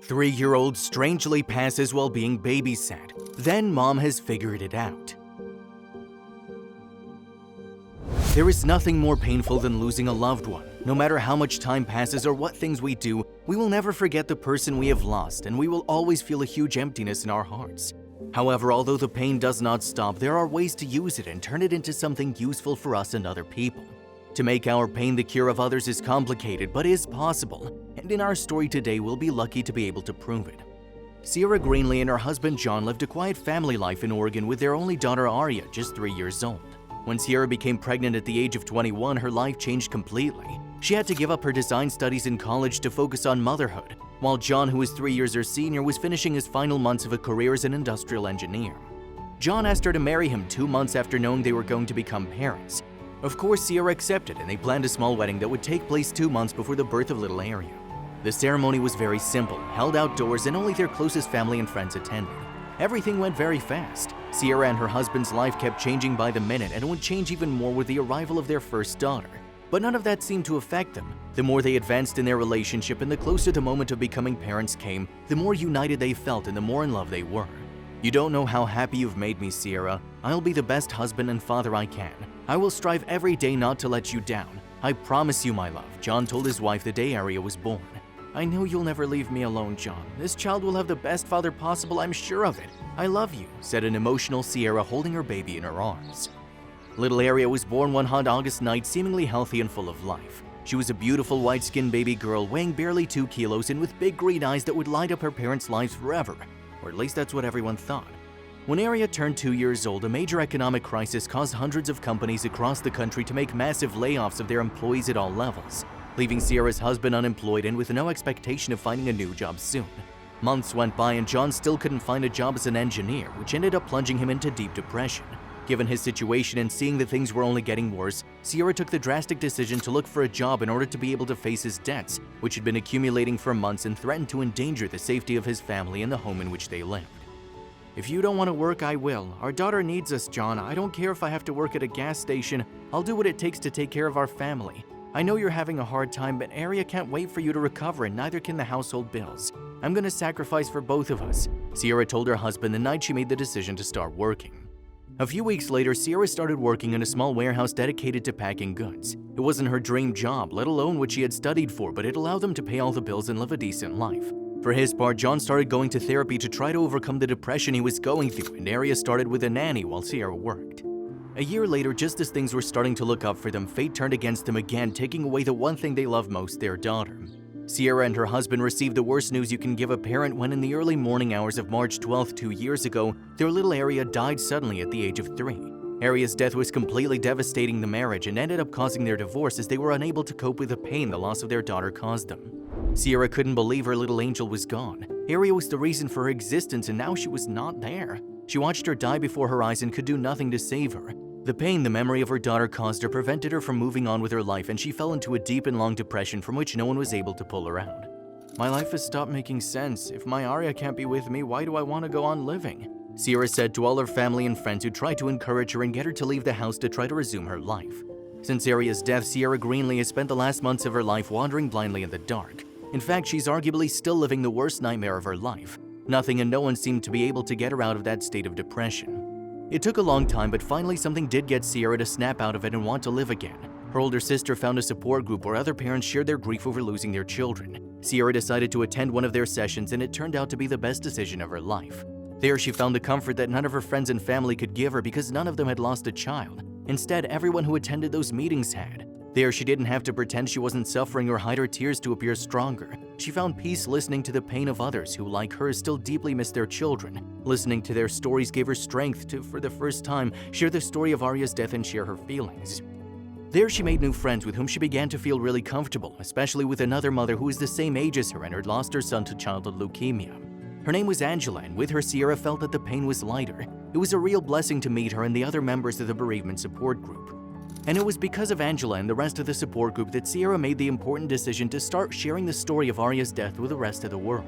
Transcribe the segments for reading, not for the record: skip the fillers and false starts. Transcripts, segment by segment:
3-year-old strangely passes while being babysat. Then mom has figured it out. There is nothing more painful than losing a loved one. No matter how much time passes or what things we do, we will never forget the person we have lost, and we will always feel a huge emptiness in our hearts. However, although the pain does not stop, there are ways to use it and turn it into something useful for us and other people. To make our pain the cure of others is complicated, but is possible, and in our story today we'll be lucky to be able to prove it. Sierra Greenlee and her husband John lived a quiet family life in Oregon with their only daughter Aria, just 3 years old. When Sierra became pregnant at the age of 21, her life changed completely. She had to give up her design studies in college to focus on motherhood, while John, who was 3 years her senior, was finishing his final months of a career as an industrial engineer. John asked her to marry him 2 months after knowing they were going to become parents. Of course, Sierra accepted, and they planned a small wedding that would take place 2 months before the birth of little Aria. The ceremony was very simple, held outdoors, and only their closest family and friends attended. Everything went very fast. Sierra and her husband's life kept changing by the minute, and it would change even more with the arrival of their first daughter. But none of that seemed to affect them. The more they advanced in their relationship and the closer the moment of becoming parents came, the more united they felt and the more in love they were. "You don't know how happy you've made me, Sierra. I'll be the best husband and father I can. I will strive every day not to let you down. I promise you, my love," John told his wife the day Aria was born. "I know you'll never leave me alone, John. This child will have the best father possible, I'm sure of it. I love you," said an emotional Sierra holding her baby in her arms. Little Aria was born one hot August night, seemingly healthy and full of life. She was a beautiful white-skinned baby girl weighing barely 2 kilos and with big green eyes that would light up her parents' lives forever, or at least that's what everyone thought. When Aria turned 2 years old, a major economic crisis caused hundreds of companies across the country to make massive layoffs of their employees at all levels, leaving Sierra's husband unemployed and with no expectation of finding a new job soon. Months went by and John still couldn't find a job as an engineer, which ended up plunging him into deep depression. Given his situation and seeing that things were only getting worse, Sierra took the drastic decision to look for a job in order to be able to face his debts, which had been accumulating for months and threatened to endanger the safety of his family and the home in which they lived. "If you don't want to work, I will. Our daughter needs us, John. I don't care if I have to work at a gas station. I'll do what it takes to take care of our family. I know you're having a hard time, but Aria can't wait for you to recover and neither can the household bills. I'm going to sacrifice for both of us," Sierra told her husband the night she made the decision to start working. A few weeks later, Sierra started working in a small warehouse dedicated to packing goods. It wasn't her dream job, let alone what she had studied for, but it allowed them to pay all the bills and live a decent life. For his part, John started going to therapy to try to overcome the depression he was going through, and Aria started with a nanny while Sierra worked. A year later, just as things were starting to look up for them, fate turned against them again, taking away the one thing they love most, their daughter. Sierra and her husband received the worst news you can give a parent when in the early morning hours of March 12th, 2 years ago, their little Aria died suddenly at the age of 3. Aria's death was completely devastating the marriage and ended up causing their divorce as they were unable to cope with the pain the loss of their daughter caused them. Sierra couldn't believe her little angel was gone. Aria was the reason for her existence and now she was not there. She watched her die before her eyes and could do nothing to save her. The pain the memory of her daughter caused her prevented her from moving on with her life, and she fell into a deep and long depression from which no one was able to pull her out. "My life has stopped making sense. If my Aria can't be with me, why do I want to go on living?" Sierra said to all her family and friends who tried to encourage her and get her to leave the house to try to resume her life. Since Aria's death, Sierra Greenlee has spent the last months of her life wandering blindly in the dark. In fact, she's arguably still living the worst nightmare of her life. Nothing and no one seemed to be able to get her out of that state of depression. It took a long time, but finally something did get Sierra to snap out of it and want to live again. Her older sister found a support group where other parents shared their grief over losing their children. Sierra decided to attend one of their sessions, and it turned out to be the best decision of her life. There she found the comfort that none of her friends and family could give her because none of them had lost a child. Instead, everyone who attended those meetings had. There she didn't have to pretend she wasn't suffering or hide her tears to appear stronger. She found peace listening to the pain of others who, like her, still deeply miss their children. Listening to their stories gave her strength to, for the first time, share the story of Aria's death and share her feelings. There she made new friends with whom she began to feel really comfortable, especially with another mother who was the same age as her and had lost her son to childhood leukemia. Her name was Angela, and with her Sierra felt that the pain was lighter. It was a real blessing to meet her and the other members of the bereavement support group. And it was because of Angela and the rest of the support group that Sierra made the important decision to start sharing the story of Aria's death with the rest of the world.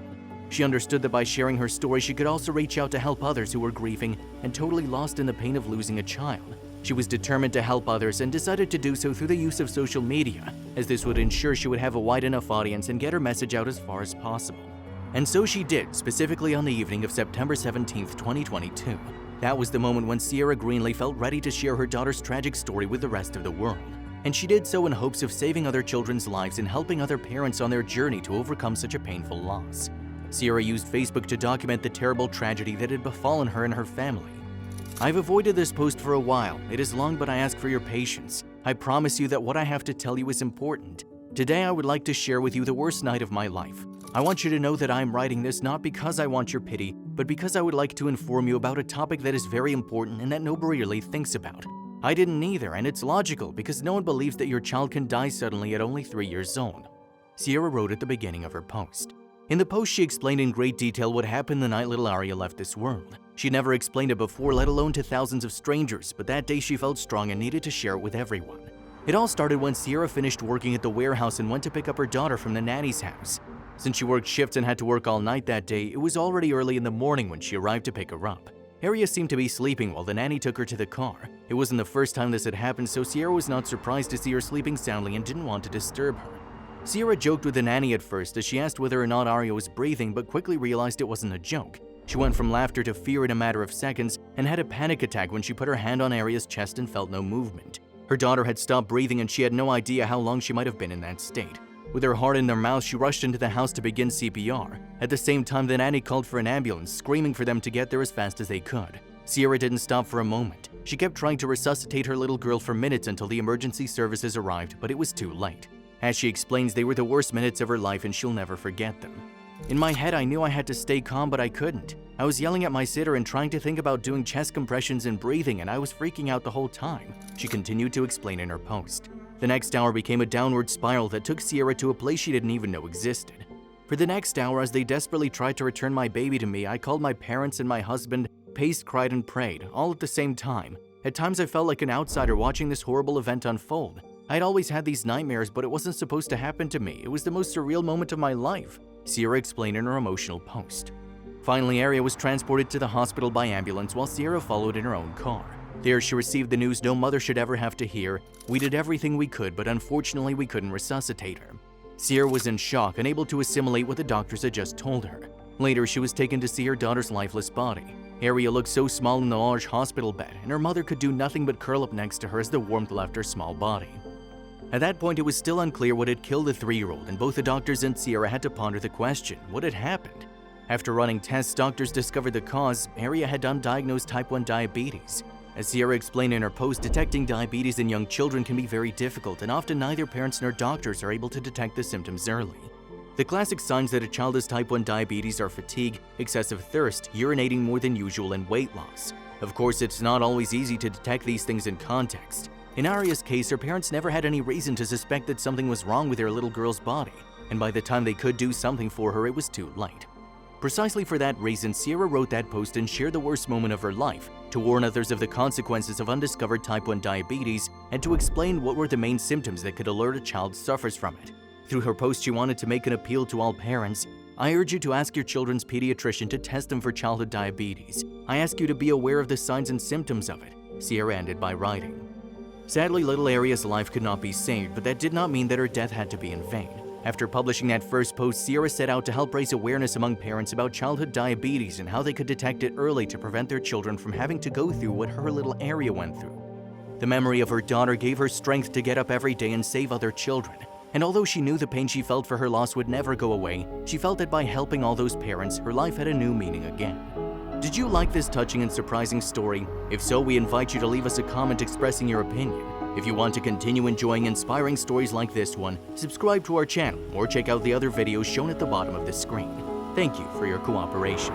She understood that by sharing her story, she could also reach out to help others who were grieving and totally lost in the pain of losing a child. She was determined to help others and decided to do so through the use of social media, as this would ensure she would have a wide enough audience and get her message out as far as possible. And so she did, specifically on the evening of September 17, 2022. That was the moment when Sierra Greenlee felt ready to share her daughter's tragic story with the rest of the world. And she did so in hopes of saving other children's lives and helping other parents on their journey to overcome such a painful loss. Sierra used Facebook to document the terrible tragedy that had befallen her and her family. I've avoided this post for a while. It is long, but I ask for your patience. I promise you that what I have to tell you is important. Today I would like to share with you the worst night of my life. I want you to know that I am writing this not because I want your pity, but because I would like to inform you about a topic that is very important and that nobody really thinks about. I didn't either, and it's logical because no one believes that your child can die suddenly at only 3 years old. Sierra wrote at the beginning of her post. In the post, she explained in great detail what happened the night little Aria left this world. She never explained it before, let alone to thousands of strangers, but that day she felt strong and needed to share it with everyone. It all started when Sierra finished working at the warehouse and went to pick up her daughter from the nanny's house. Since she worked shifts and had to work all night that day, it was already early in the morning when she arrived to pick her up. Aria seemed to be sleeping while the nanny took her to the car. It wasn't the first time this had happened, so Sierra was not surprised to see her sleeping soundly and didn't want to disturb her. Sierra joked with the nanny at first as she asked whether or not Aria was breathing, but quickly realized it wasn't a joke. She went from laughter to fear in a matter of seconds and had a panic attack when she put her hand on Aria's chest and felt no movement. Her daughter had stopped breathing and she had no idea how long she might have been in that state. With her heart in her mouth, she rushed into the house to begin CPR. At the same time, the nanny called for an ambulance, screaming for them to get there as fast as they could. Sierra didn't stop for a moment. She kept trying to resuscitate her little girl for minutes until the emergency services arrived, but it was too late. As she explains, they were the worst minutes of her life and she'll never forget them. In my head, I knew I had to stay calm, but I couldn't. I was yelling at my sitter and trying to think about doing chest compressions and breathing, and I was freaking out the whole time, she continued to explain in her post. The next hour became a downward spiral that took Sierra to a place she didn't even know existed. For the next hour, as they desperately tried to return my baby to me, I called my parents and my husband, paced, cried, and prayed, all at the same time. At times, I felt like an outsider watching this horrible event unfold. I'd always had these nightmares, but it wasn't supposed to happen to me. It was the most surreal moment of my life, Sierra explained in her emotional post. Finally, Aria was transported to the hospital by ambulance while Sierra followed in her own car. There, she received the news no mother should ever have to hear. We did everything we could, but unfortunately, we couldn't resuscitate her. Sierra was in shock, unable to assimilate what the doctors had just told her. Later, she was taken to see her daughter's lifeless body. Aria looked so small in the large hospital bed, and her mother could do nothing but curl up next to her as the warmth left her small body. At that point, it was still unclear what had killed the 3-year-old, and both the doctors and Sierra had to ponder the question, what had happened? After running tests, doctors discovered the cause. Aria had undiagnosed type 1 diabetes. As Sierra explained in her post, detecting diabetes in young children can be very difficult, and often neither parents nor doctors are able to detect the symptoms early. The classic signs that a child has type 1 diabetes are fatigue, excessive thirst, urinating more than usual, and weight loss. Of course, it's not always easy to detect these things in context. In Aria's case, her parents never had any reason to suspect that something was wrong with their little girl's body, and by the time they could do something for her, it was too late. Precisely for that reason, Sierra wrote that post and shared the worst moment of her life, to warn others of the consequences of undiscovered type 1 diabetes and to explain what were the main symptoms that could alert a child suffers from it. Through her post, she wanted to make an appeal to all parents. I urge you to ask your children's pediatrician to test them for childhood diabetes. I ask you to be aware of the signs and symptoms of it, Sierra ended by writing. Sadly, little Aria's life could not be saved, but that did not mean that her death had to be in vain. After publishing that first post, Sierra set out to help raise awareness among parents about childhood diabetes and how they could detect it early to prevent their children from having to go through what her little Aria went through. The memory of her daughter gave her strength to get up every day and save other children. And although she knew the pain she felt for her loss would never go away, she felt that by helping all those parents, her life had a new meaning again. Did you like this touching and surprising story? If so, we invite you to leave us a comment expressing your opinion. If you want to continue enjoying inspiring stories like this one, subscribe to our channel or check out the other videos shown at the bottom of the screen. Thank you for your cooperation.